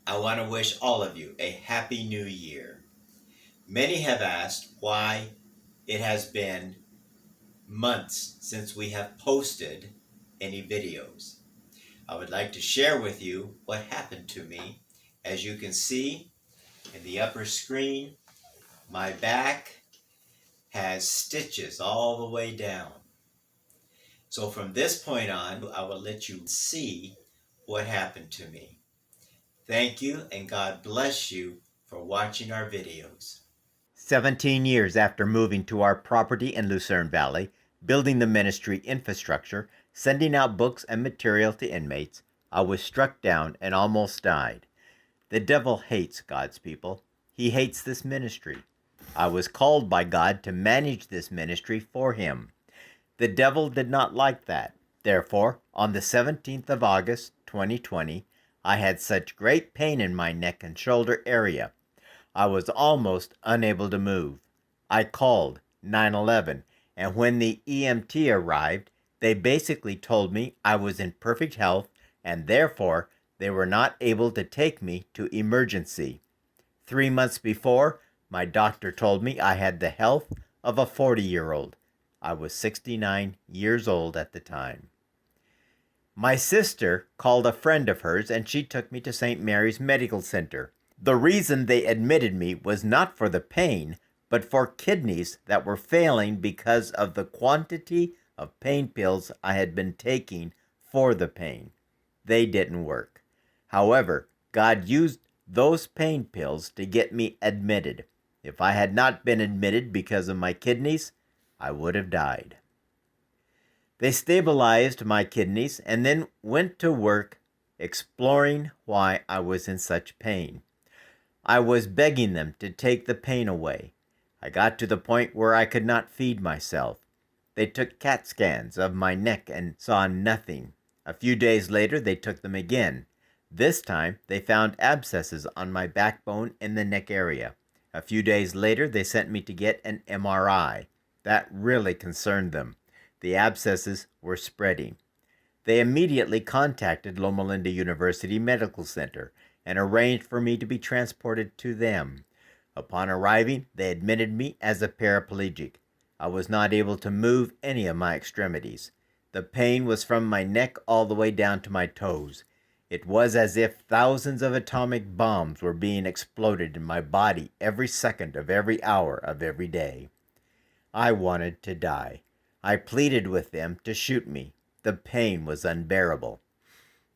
I want to wish all of you a happy new year. Many have asked why it has been months since we have posted any videos. I would like to share with you what happened to me. As you can see in the upper screen, my back has stitches all the way down. So from this point on, I will let you see what happened to me. Thank you and God bless you for watching our videos. 17 years after moving to our property in Lucerne Valley, building the ministry infrastructure, sending out books and material to inmates, I was struck down and almost died. The devil hates God's people. He hates this ministry. I was called by God to manage this ministry for him. The devil did not like that. Therefore, on the 17th of August, 2020, I had such great pain in my neck and shoulder area. I was almost unable to move. I called 911, and when the EMT arrived, they basically told me I was in perfect health, and therefore they were not able to take me to emergency. 3 months before, my doctor told me I had the health of a 40-year-old. I was 69 years old at the time. My sister called a friend of hers and she took me to St. Mary's Medical Center. The reason they admitted me was not for the pain, but for kidneys that were failing because of the quantity of pain pills I had been taking for the pain. They didn't work. However, God used those pain pills to get me admitted. If I had not been admitted because of my kidneys, I would have died. They stabilized my kidneys and then went to work exploring why I was in such pain. I was begging them to take the pain away. I got to the point where I could not feed myself. They took CAT scans of my neck and saw nothing. A few days later, they took them again. This time, they found abscesses on my backbone in the neck area. A few days later, they sent me to get an MRI. That really concerned them. The abscesses were spreading. They immediately contacted Loma Linda University Medical Center and arranged for me to be transported to them. Upon arriving, they admitted me as a paraplegic. I was not able to move any of my extremities. The pain was from my neck all the way down to my toes. It was as if thousands of atomic bombs were being exploded in my body every second of every hour of every day. I wanted to die. I pleaded with them to shoot me. The pain was unbearable.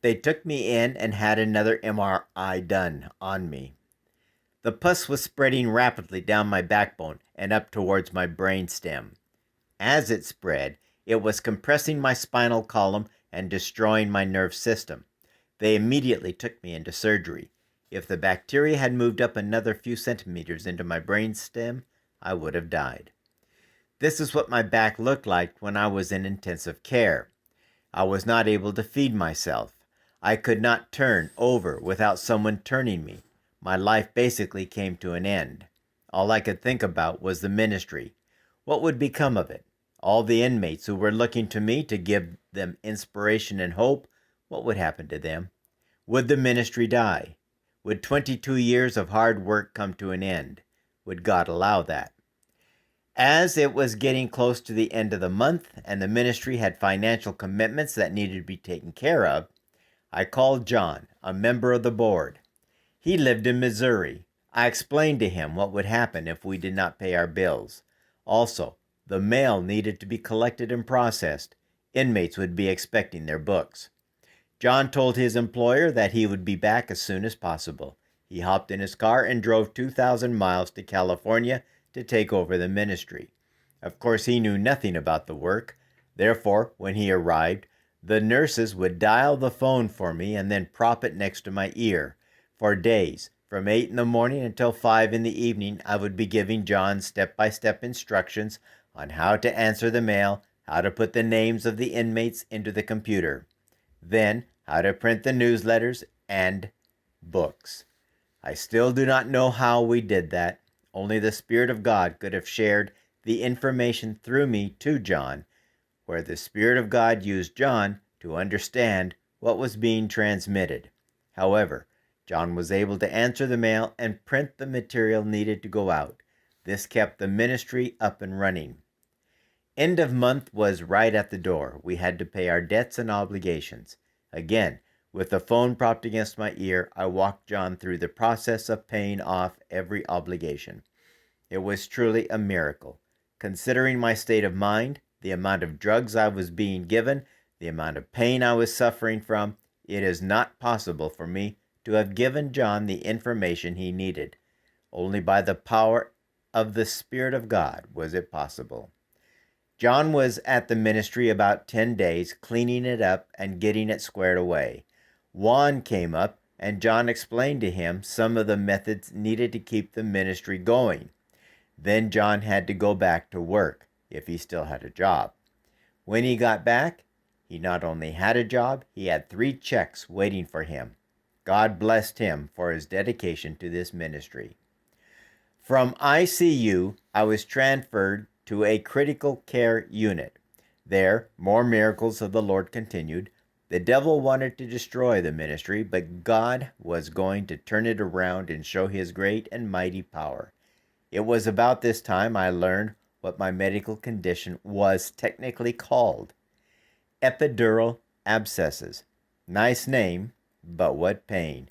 They took me in and had another MRI done on me. The pus was spreading rapidly down my backbone and up towards my brain stem. As it spread, it was compressing my spinal column and destroying my nerve system. They immediately took me into surgery. If the bacteria had moved up another few centimeters into my brain stem, I would have died. This is what my back looked like when I was in intensive care. I was not able to feed myself. I could not turn over without someone turning me. My life basically came to an end. All I could think about was the ministry. What would become of it? All the inmates who were looking to me to give them inspiration and hope, what would happen to them? Would the ministry die? Would 22 years of hard work come to an end? Would God allow that? As it was getting close to the end of the month and the ministry had financial commitments that needed to be taken care of, I called John, a member of the board. He lived in Missouri. I explained to him what would happen if we did not pay our bills. Also, the mail needed to be collected and processed. Inmates would be expecting their books. John told his employer that he would be back as soon as possible. He hopped in his car and drove 2,000 miles to California to take over the ministry. Of course, he knew nothing about the work. Therefore, when he arrived, the nurses would dial the phone for me and then prop it next to my ear. For days, from 8 in the morning until 5 in the evening, I would be giving John step-by-step instructions on how to answer the mail, how to put the names of the inmates into the computer, then how to print the newsletters and books. I still do not know how we did that. Only the Spirit of God could have shared the information through me to John, where the Spirit of God used John to understand what was being transmitted. However, John was able to answer the mail and print the material needed to go out. This kept the ministry up and running. End of month was right at the door. We had to pay our debts and obligations. Again, with the phone propped against my ear, I walked John through the process of paying off every obligation. It was truly a miracle. Considering my state of mind, the amount of drugs I was being given, the amount of pain I was suffering from, it is not possible for me to have given John the information he needed. Only by the power of the Spirit of God was it possible. John was at the ministry about 10 days, cleaning it up and getting it squared away. Juan came up, and John explained to him some of the methods needed to keep the ministry going. Then John had to go back to work, if he still had a job. When he got back, he not only had a job, he had 3 checks waiting for him. God blessed him for his dedication to this ministry. From ICU, I was transferred to a critical care unit. There, more miracles of the Lord continued. The devil wanted to destroy the ministry, but God was going to turn it around and show his great and mighty power. It was about this time I learned what my medical condition was technically called. Epidural abscesses. Nice name, but what pain.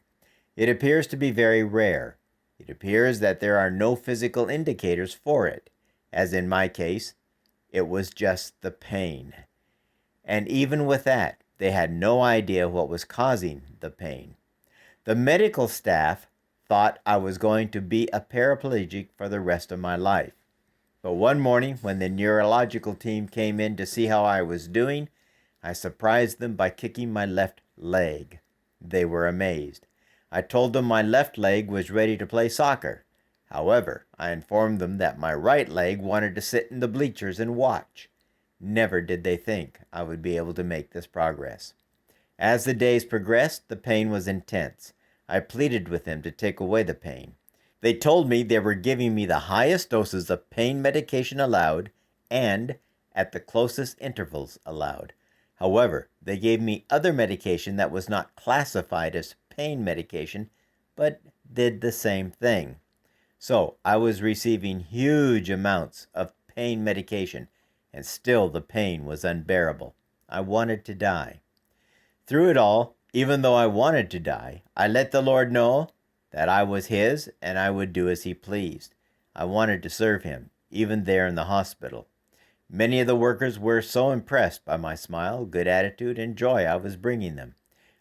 It appears to be very rare. It appears that there are no physical indicators for it. As in my case, it was just the pain. And even with that, they had no idea what was causing the pain. The medical staff thought I was going to be a paraplegic for the rest of my life. But one morning, when the neurological team came in to see how I was doing, I surprised them by kicking my left leg. They were amazed. I told them my left leg was ready to play soccer. However, I informed them that my right leg wanted to sit in the bleachers and watch. Never did they think I would be able to make this progress. As the days progressed, the pain was intense. I pleaded with them to take away the pain. They told me they were giving me the highest doses of pain medication allowed and at the closest intervals allowed. However, they gave me other medication that was not classified as pain medication, but did the same thing. So I was receiving huge amounts of pain medication, and still the pain was unbearable. I wanted to die. Through it all, even though I wanted to die, I let the Lord know that I was His and I would do as He pleased. I wanted to serve Him, even there in the hospital. Many of the workers were so impressed by my smile, good attitude, and joy I was bringing them.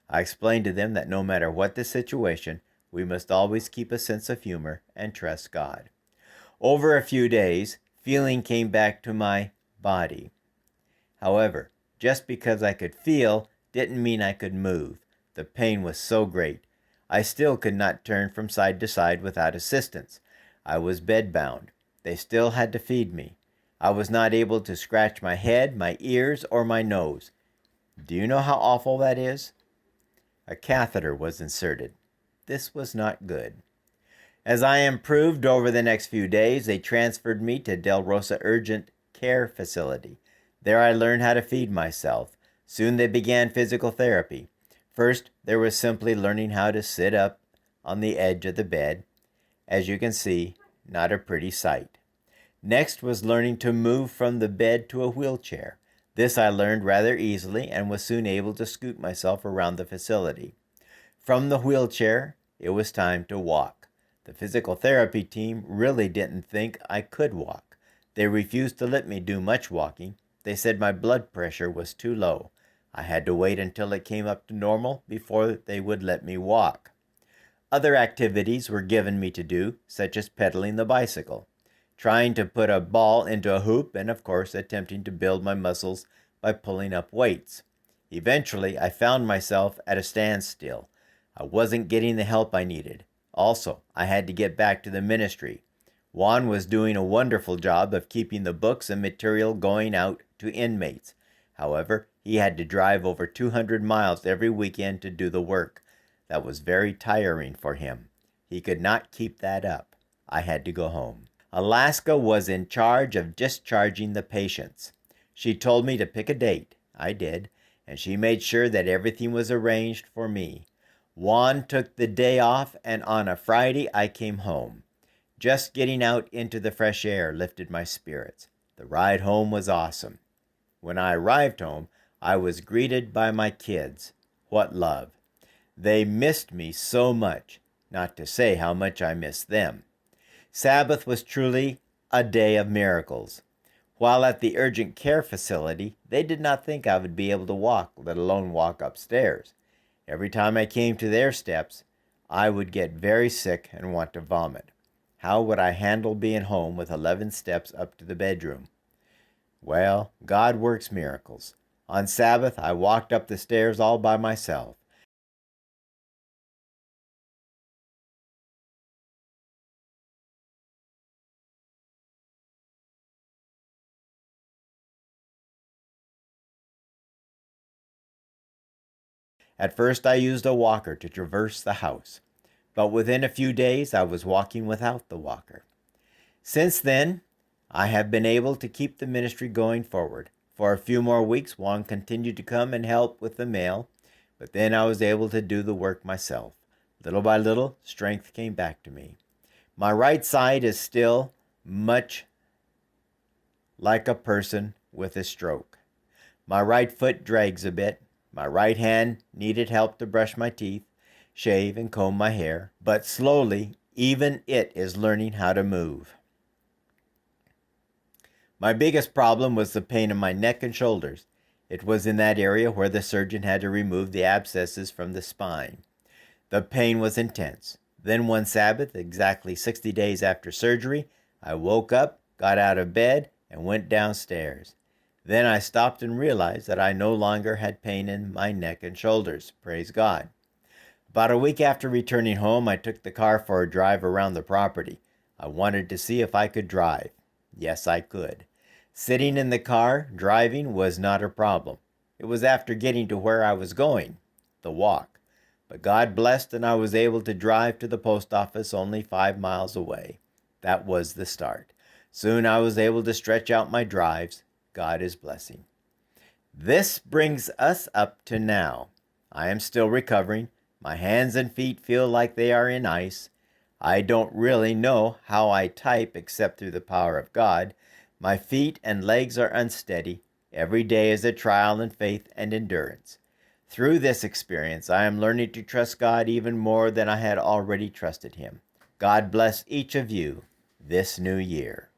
I explained to them that no matter what the situation, we must always keep a sense of humor and trust God. Over a few days, feeling came back to my body. However, just because I could feel didn't mean I could move. The pain was so great. I still could not turn from side to side without assistance. I was bedbound. They still had to feed me. I was not able to scratch my head, my ears, or my nose. Do you know how awful that is? A catheter was inserted. This was not good. As I improved over the next few days, they transferred me to Del Rosa Urgent Care Facility. There I learned how to feed myself. Soon they began physical therapy. First, there was simply learning how to sit up on the edge of the bed. As you can see, not a pretty sight. Next was learning to move from the bed to a wheelchair. This I learned rather easily and was soon able to scoot myself around the facility. From the wheelchair, it was time to walk. The physical therapy team really didn't think I could walk. They refused to let me do much walking. They said my blood pressure was too low. I had to wait until it came up to normal before they would let me walk. Other activities were given me to do, such as pedaling the bicycle, trying to put a ball into a hoop, and of course attempting to build my muscles by pulling up weights. Eventually, I found myself at a standstill. I wasn't getting the help I needed. Also, I had to get back to the ministry. Juan was doing a wonderful job of keeping the books and material going out to inmates. However, he had to drive over 200 miles every weekend to do the work. That was very tiring for him. He could not keep that up. I had to go home. Alaska was in charge of discharging the patients. She told me to pick a date. I did, and she made sure that everything was arranged for me. Juan took the day off, and on a Friday I came home. Just getting out into the fresh air lifted my spirits. The ride home was awesome. When I arrived home, I was greeted by my kids. What love! They missed me so much, not to say how much I missed them. Sabbath was truly a day of miracles. While at the urgent care facility, they did not think I would be able to walk, let alone walk upstairs. Every time I came to their steps, I would get very sick and want to vomit. How would I handle being home with 11 steps up to the bedroom? Well, God works miracles. On Sabbath, I walked up the stairs all by myself. At first, I used a walker to traverse the house, but within a few days, I was walking without the walker. Since then, I have been able to keep the ministry going forward. For a few more weeks, Juan continued to come and help with the mail, but then I was able to do the work myself. Little by little, strength came back to me. My right side is still much like a person with a stroke. My right foot drags a bit. My right hand needed help to brush my teeth, shave, and comb my hair, but slowly, even it is learning how to move. My biggest problem was the pain in my neck and shoulders. It was in that area where the surgeon had to remove the abscesses from the spine. The pain was intense. Then one Sabbath, exactly 60 days after surgery, I woke up, got out of bed, and went downstairs. Then I stopped and realized that I no longer had pain in my neck and shoulders. Praise God. About a week after returning home, I took the car for a drive around the property. I wanted to see if I could drive. Yes, I could. Sitting in the car, driving, was not a problem. It was after getting to where I was going, the walk. But God blessed, and I was able to drive to the post office only 5 miles away. That was the start. Soon I was able to stretch out my drives. God is blessing. This brings us up to now. I am still recovering. My hands and feet feel like they are in ice. I don't really know how I type except through the power of God. My feet and legs are unsteady. Every day is a trial in faith and endurance. Through this experience, I am learning to trust God even more than I had already trusted Him. God bless each of you this new year.